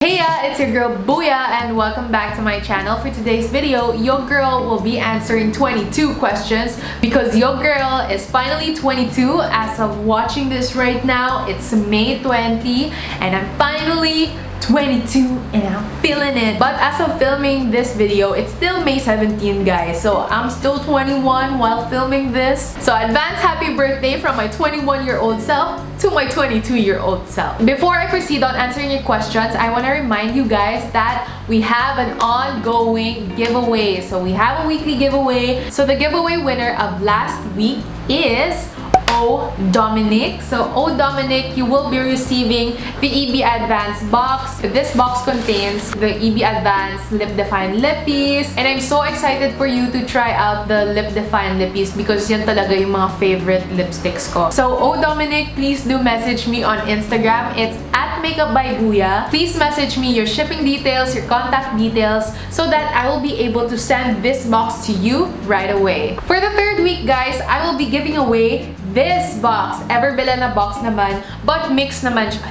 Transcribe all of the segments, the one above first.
Hey it's your girl Booya and welcome back to my channel. For today's video, your girl will be answering 22 questions because your girl is finally 22 as of watching this right now. It's May 20 and I'm finally 22 and I'm feeling it. But as of filming this video, it's still May 17, guys. So I'm still 21 while filming this. So advance happy birthday from my 21-year-old self to my 22-year-old self. Before I proceed on answering your questions, I want to remind you guys that we have an ongoing giveaway. So we have a weekly giveaway. So the giveaway winner of last week is O Dominic. So O Dominic, you will be receiving the EB Advance box. This box contains the EB Advance Lip Define Lippies, and I'm so excited for you to try out the Lip Define Lippies because yan talaga yung mga favorite lipsticks ko. So O Dominic, please do message me on Instagram. It's at Makeup by Booya. Please message me your shipping details, your contact details, so that I will be able to send this box to you right away. For the third week, guys, I will be giving away this box. Everbella na box naman, but mix naman siya.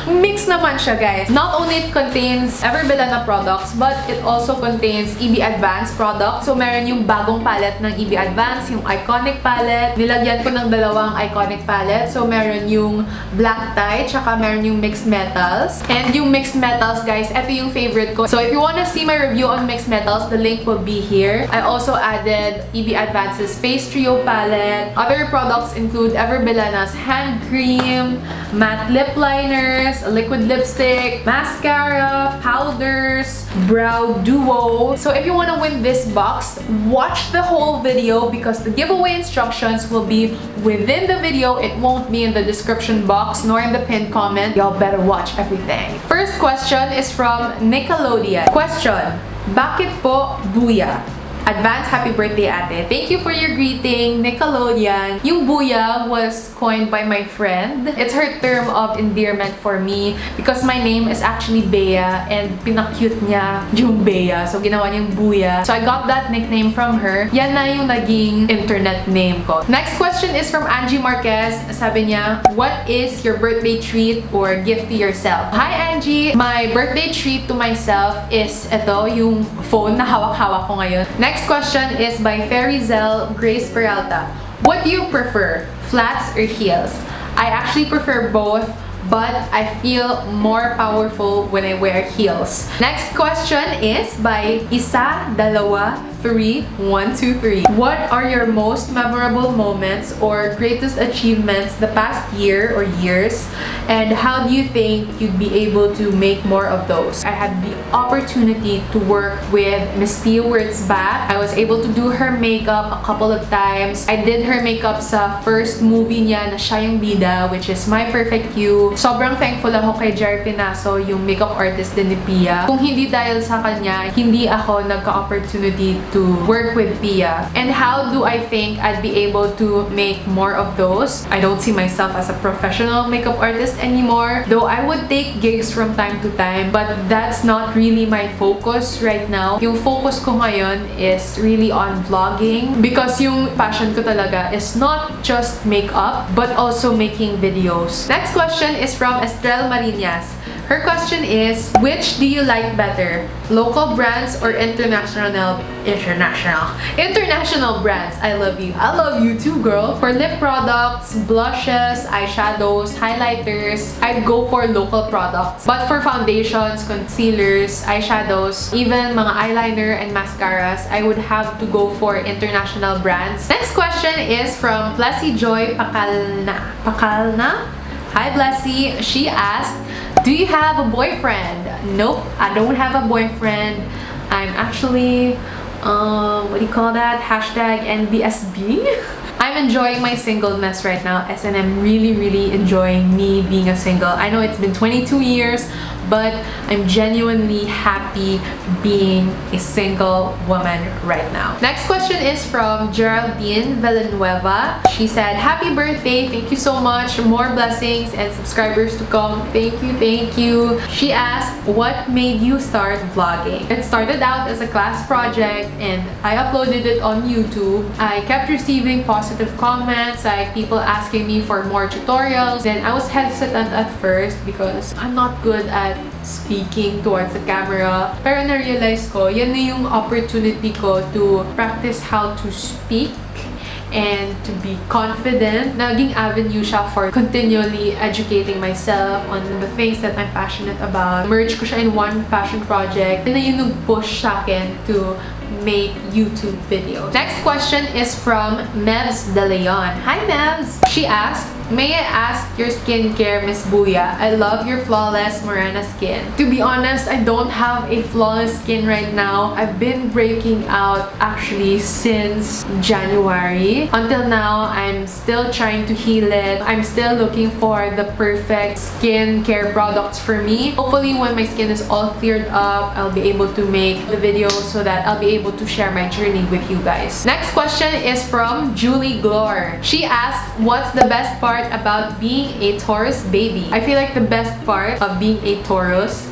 Mix naman siya, guys. Not only it contains Everbella na products, but it also contains EB Advance products. So, meron yung bagong palette ng EB Advance, yung Iconic palette. Nilagyan ko ng dalawang Iconic palette. So, meron yung Black Tie, tsaka meron yung Mixed Metals. And yung Mixed Metals, guys, ito yung favorite ko. So, if you wanna see my review on Mixed Metals, the link will be here. I also added EB Advance's Face Trio palette. Other products include Everbella's hand cream, matte lip liners, liquid lipstick, mascara, powders, brow duo. So if you want to win this box, watch the whole video because the giveaway instructions will be within the video. It won't be in the description box nor in the pinned comment. Y'all better watch everything. First question is from Nickelodeon. Question: Bakit po Booya? Advance happy birthday, ate. Thank you for your greeting, Nickelodeon. Yung Booya was coined by my friend. It's her term of endearment for me because my name is actually Bea and pinakute niya yung Bea. So, ginawa niyang Booya. So, I got that nickname from her. Yan na yung naging internet name ko. Next question is from Angie Marquez. Sabi niya, what is your birthday treat or gift to yourself? Hi, Angie! My birthday treat to myself is ito, yung phone na hawak-hawak ko ngayon. Next question is by Fairyzel Grace Peralta. What do you prefer, flats or heels? I actually prefer both, but I feel more powerful when I wear heels. Next question is by Isa Dalawa 3-1-2-3. What are your most memorable moments or greatest achievements the past year or years? And how do you think you'd be able to make more of those? I had the opportunity to work with Miss Pia Wurtzbach. I was able to do her makeup a couple of times. I did her makeup sa first movie niya na siya yung bida, which is My Perfect You. Sobrang thankful ako kay Jerry Pinaso, yung makeup artist din ni Pia. Kung hindi dahil sa kanya, hindi ako nagka-opportunity to work with Pia. And how do I think I'd be able to make more of those? I don't see myself as a professional makeup artist anymore, though I would take gigs from time to time, but that's not really my focus right now. Yung focus ko ngayon is really on vlogging because yung passion ko talaga is not just makeup, but also making videos. Next question is from Estrel Marinas. Her question is, which do you like better? Local brands or international brands? I love you. I love you too, girl. For lip products, blushes, eyeshadows, highlighters, I'd go for local products. But for foundations, concealers, eyeshadows, even mga eyeliner and mascaras, I would have to go for international brands. Next question is from Blessy Joy Pakalna. Hi Blessy. She asked, do you have a boyfriend? Nope, I don't have a boyfriend. I'm actually, what do you call that? Hashtag NBSB. I'm enjoying my singleness right now, as in I'm really enjoying me being a single. I know it's been 22 years, but I'm genuinely happy being a single woman right now. Next question is from Geraldine Villanueva. She said, happy birthday, thank you so much, more blessings and subscribers to come. Thank you. She asked, what made you start vlogging? It started out as a class project and I uploaded it on YouTube. I kept receiving positive comments, like people asking me for more tutorials. Then I was hesitant at first because I'm not good at speaking towards the camera. Pero na-realize ko, yan na yung opportunity ko to practice how to speak and to be confident. Naging avenue siya for continually educating myself on the things that I'm passionate about. Merge ko siya in one passion project. And na yun nag-push sa akin to make YouTube videos. Next question is from Mevs De Leon. Hi Mevs! She asked, may I ask your skincare, Miss Booya? I love your flawless morena skin. To be honest, I don't have a flawless skin right now. I've been breaking out actually since January. Until now, I'm still trying to heal it. I'm still looking for the perfect skincare products for me. Hopefully, when my skin is all cleared up, I'll be able to make the video so that I'll be able to share my journey with you guys. Next question is from Julie Glore. She asked, what's the best part about being a Taurus baby? I feel like the best part of being a Taurus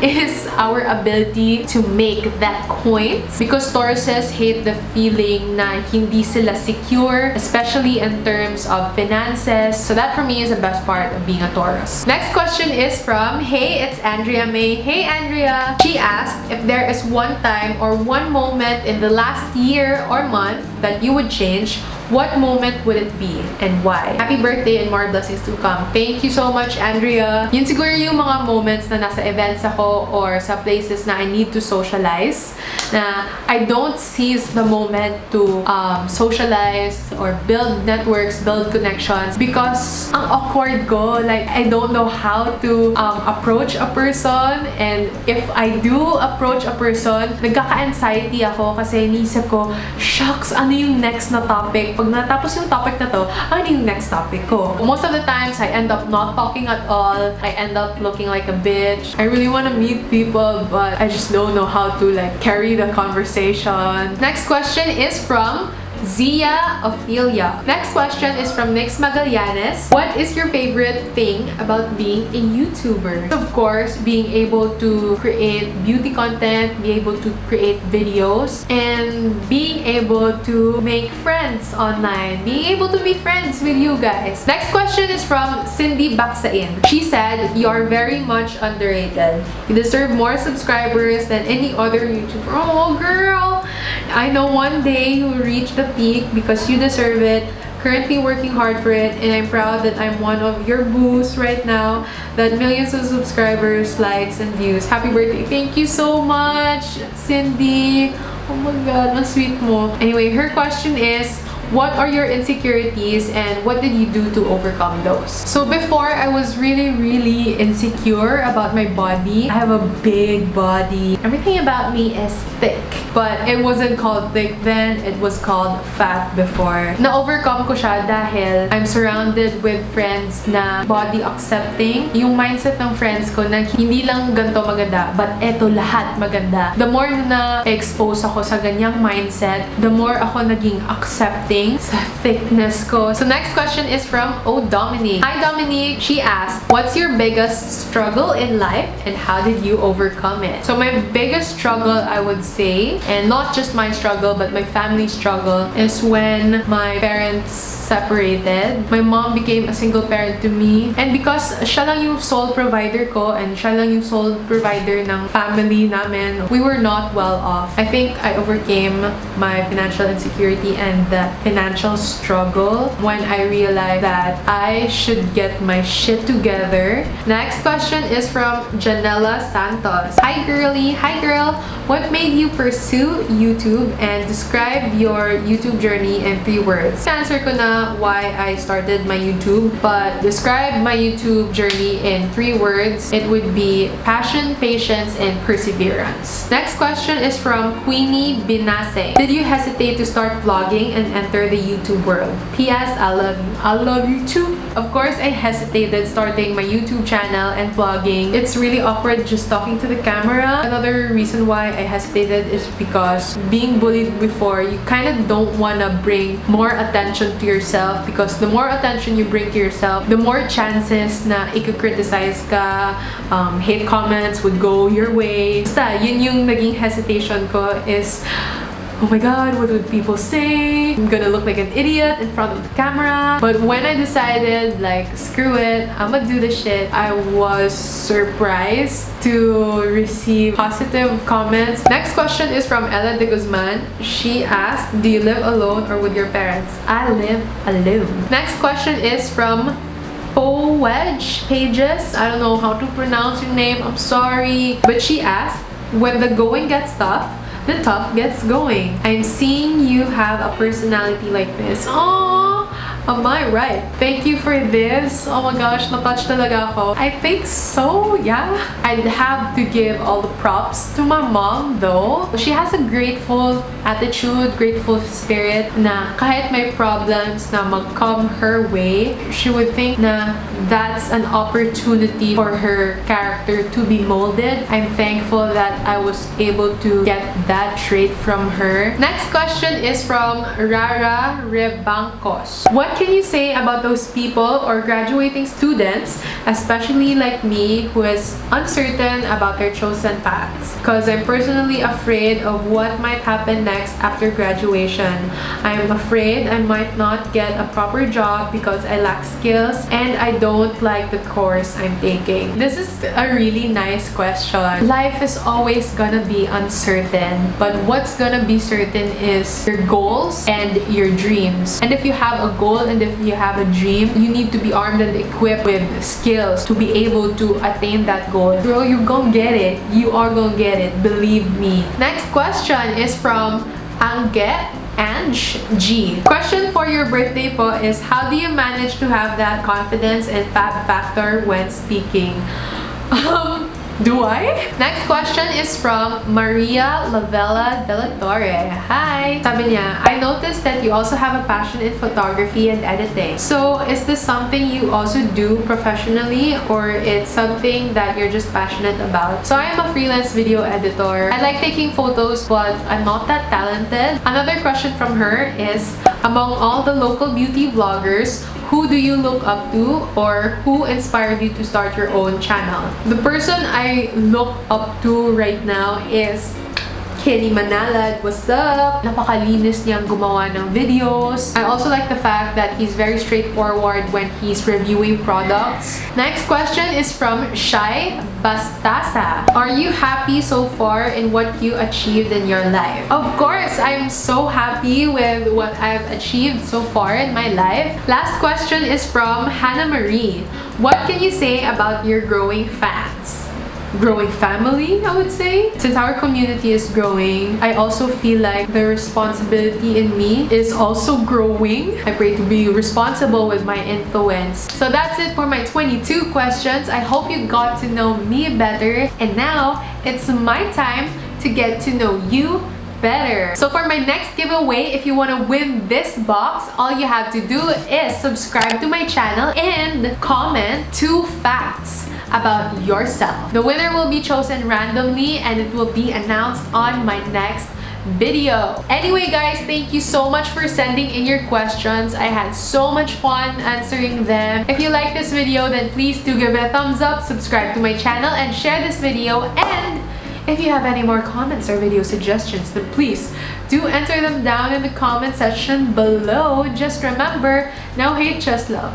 is our ability to make that coin, because Tauruses hate the feeling na hindi sila secure, especially in terms of finances. So that for me is the best part of being a Taurus. Next question is from, hey, it's Andrea May. Hey Andrea! She asked if there is one time or one moment in the last year or month that you would change, what moment would it be and why? Happy birthday and more blessings to come. Thank you so much, Andrea. Yun siguro yung mga moments na nasa events ako or sa places na I need to socialize, na I don't seize the moment to socialize or build networks, build connections, because ang awkward ko. Like, I don't know how to approach a person, and if I do approach a person, nagkaka-anxiety ako kasi iniisip ko, shucks, ano yung next na topic? Pag natapos yung topic na to, ano yung next topic ko? Most of the times, I end up not talking at all. I end up looking like a bitch. I really want to meet people, but I just don't know how to like carry the conversation. Next question is from Zia Ophelia. Next question is from Nix Magallanes. What is your favorite thing about being a YouTuber? Of course, being able to create beauty content, be able to create videos, and being able to make friends online. Being able to be friends with you guys. Next question is from Cindy Baksain. She said, you are very much underrated. You deserve more subscribers than any other YouTuber. Oh, girl! I know one day you will reach the peak because you deserve it. Currently working hard for it, and I'm proud that I'm one of your boosts right now. That millions of subscribers, likes, and views. Happy birthday! Thank you so much, Cindy. Oh my God, ang sweet mo. Anyway, her question is, what are your insecurities and what did you do to overcome those? So before, I was really insecure about my body. I have a big body. Everything about me is thick. But it wasn't called thick then, it was called fat before. Na-overcome ko siya dahil I'm surrounded with friends na body accepting. Yung mindset ng friends ko na hindi lang ganito maganda, but eto lahat maganda. The more na expose ako sa ganyang mindset, the more ako naging accepting sa thickness ko. So next question is from O Dominique. Hi Dominique! She asked, what's your biggest struggle in life and how did you overcome it? So my biggest struggle, I would say, and not just my struggle but my family struggle, is when my parents separated. My mom became a single parent to me, and because siya lang yung sole provider ko and siya lang yung sole provider ng family namin, we were not well off. I think I overcame my financial insecurity and the financial struggle when I realized that I should get my shit together. Next question is from Janella Santos. Hi girlie! Hi girl! What made you pursue YouTube and describe your YouTube journey in 3 words? Answer ko na why I started my YouTube, but describe my YouTube journey in 3 words, it would be passion, patience, and perseverance. Next question is from Queenie Binase. Did you hesitate to start vlogging and enter the YouTube world? P.S. I love you. I love you too. Of course, I hesitated starting my YouTube channel and vlogging. It's really awkward just talking to the camera. Another reason why I hesitated is because being bullied before, you kind of don't want to bring more attention to yourself, because the more attention you bring to yourself, the more chances na i-criticize ka, hate comments would go your way. Basta, yun yung naging hesitation ko, is oh my god, what would people say? I'm gonna look like an idiot in front of the camera. But when I decided, like, screw it, I'ma do the shit, I was surprised to receive positive comments. Next question is from Ella de Guzman. She asked, do you live alone or with your parents? I live alone. Next question is from Wedge Pages. I don't know how to pronounce your name, I'm sorry. But she asked, when the going gets tough, the tough gets going. I'm seeing you have a personality like this. Aww, am I right? Thank you for this. Oh my gosh, na-touch talaga ako. I think so, yeah. I'd have to give all the props to my mom though. She has a grateful attitude, grateful spirit na kahit may problems na mag-come her way, she would think na that's an opportunity for her character to be molded. I'm thankful that I was able to get that trait from her. Next question is from Rara Rebancos. What can you say about those people or graduating students, especially like me, who is uncertain about their chosen paths? Because I'm personally afraid of what might happen next after graduation. I'm afraid I might not get a proper job because I lack skills and I don't like the course I'm taking. This is a really nice question. Life is always gonna be uncertain, but what's gonna be certain is your goals and your dreams. And if you have a goal and if you have a dream, you need to be armed and equipped with skills to be able to attain that goal. Girl, you're gonna get it. You are gonna get it. Believe me. Next question is from Ange G. Question for your birthday po is, how do you manage to have that confidence and fab factor when speaking? Do I? Next question is from Maria Lavella de la Torre. Hi! Sabi niya, I noticed that you also have a passion in photography and editing. So, is this something you also do professionally or it's something that you're just passionate about? So, I'm a freelance video editor. I like taking photos, but I'm not that talented. Another question from her is, among all the local beauty vloggers, who do you look up to or who inspired you to start your own channel? The person I look up to right now is Kenny Manalad. What's up? Napakalinis niyang gumawa ng videos. I also like the fact that he's very straightforward when he's reviewing products. Next question is from Shai Bastasa. Are you happy so far in what you achieved in your life? Of course, I'm so happy with what I've achieved so far in my life. Last question is from Hannah Marie. What can you say about your growing fans? Growing family, I would say. Since our community is growing, I also feel like the responsibility in me is also growing. I pray to be responsible with my influence. So that's it for my 22 questions. I hope you got to know me better. And now, it's my time to get to know you better. So for my next giveaway, if you want to win this box, all you have to do is subscribe to my channel and comment 2 facts about yourself. The winner will be chosen randomly and it will be announced on my next video. Anyway guys, thank you so much for sending in your questions. I had so much fun answering them. If you like this video, then please do give it a thumbs up, subscribe to my channel, and share this video. And if you have any more comments or video suggestions, then please do enter them down in the comment section below. Just remember, no hate, just love.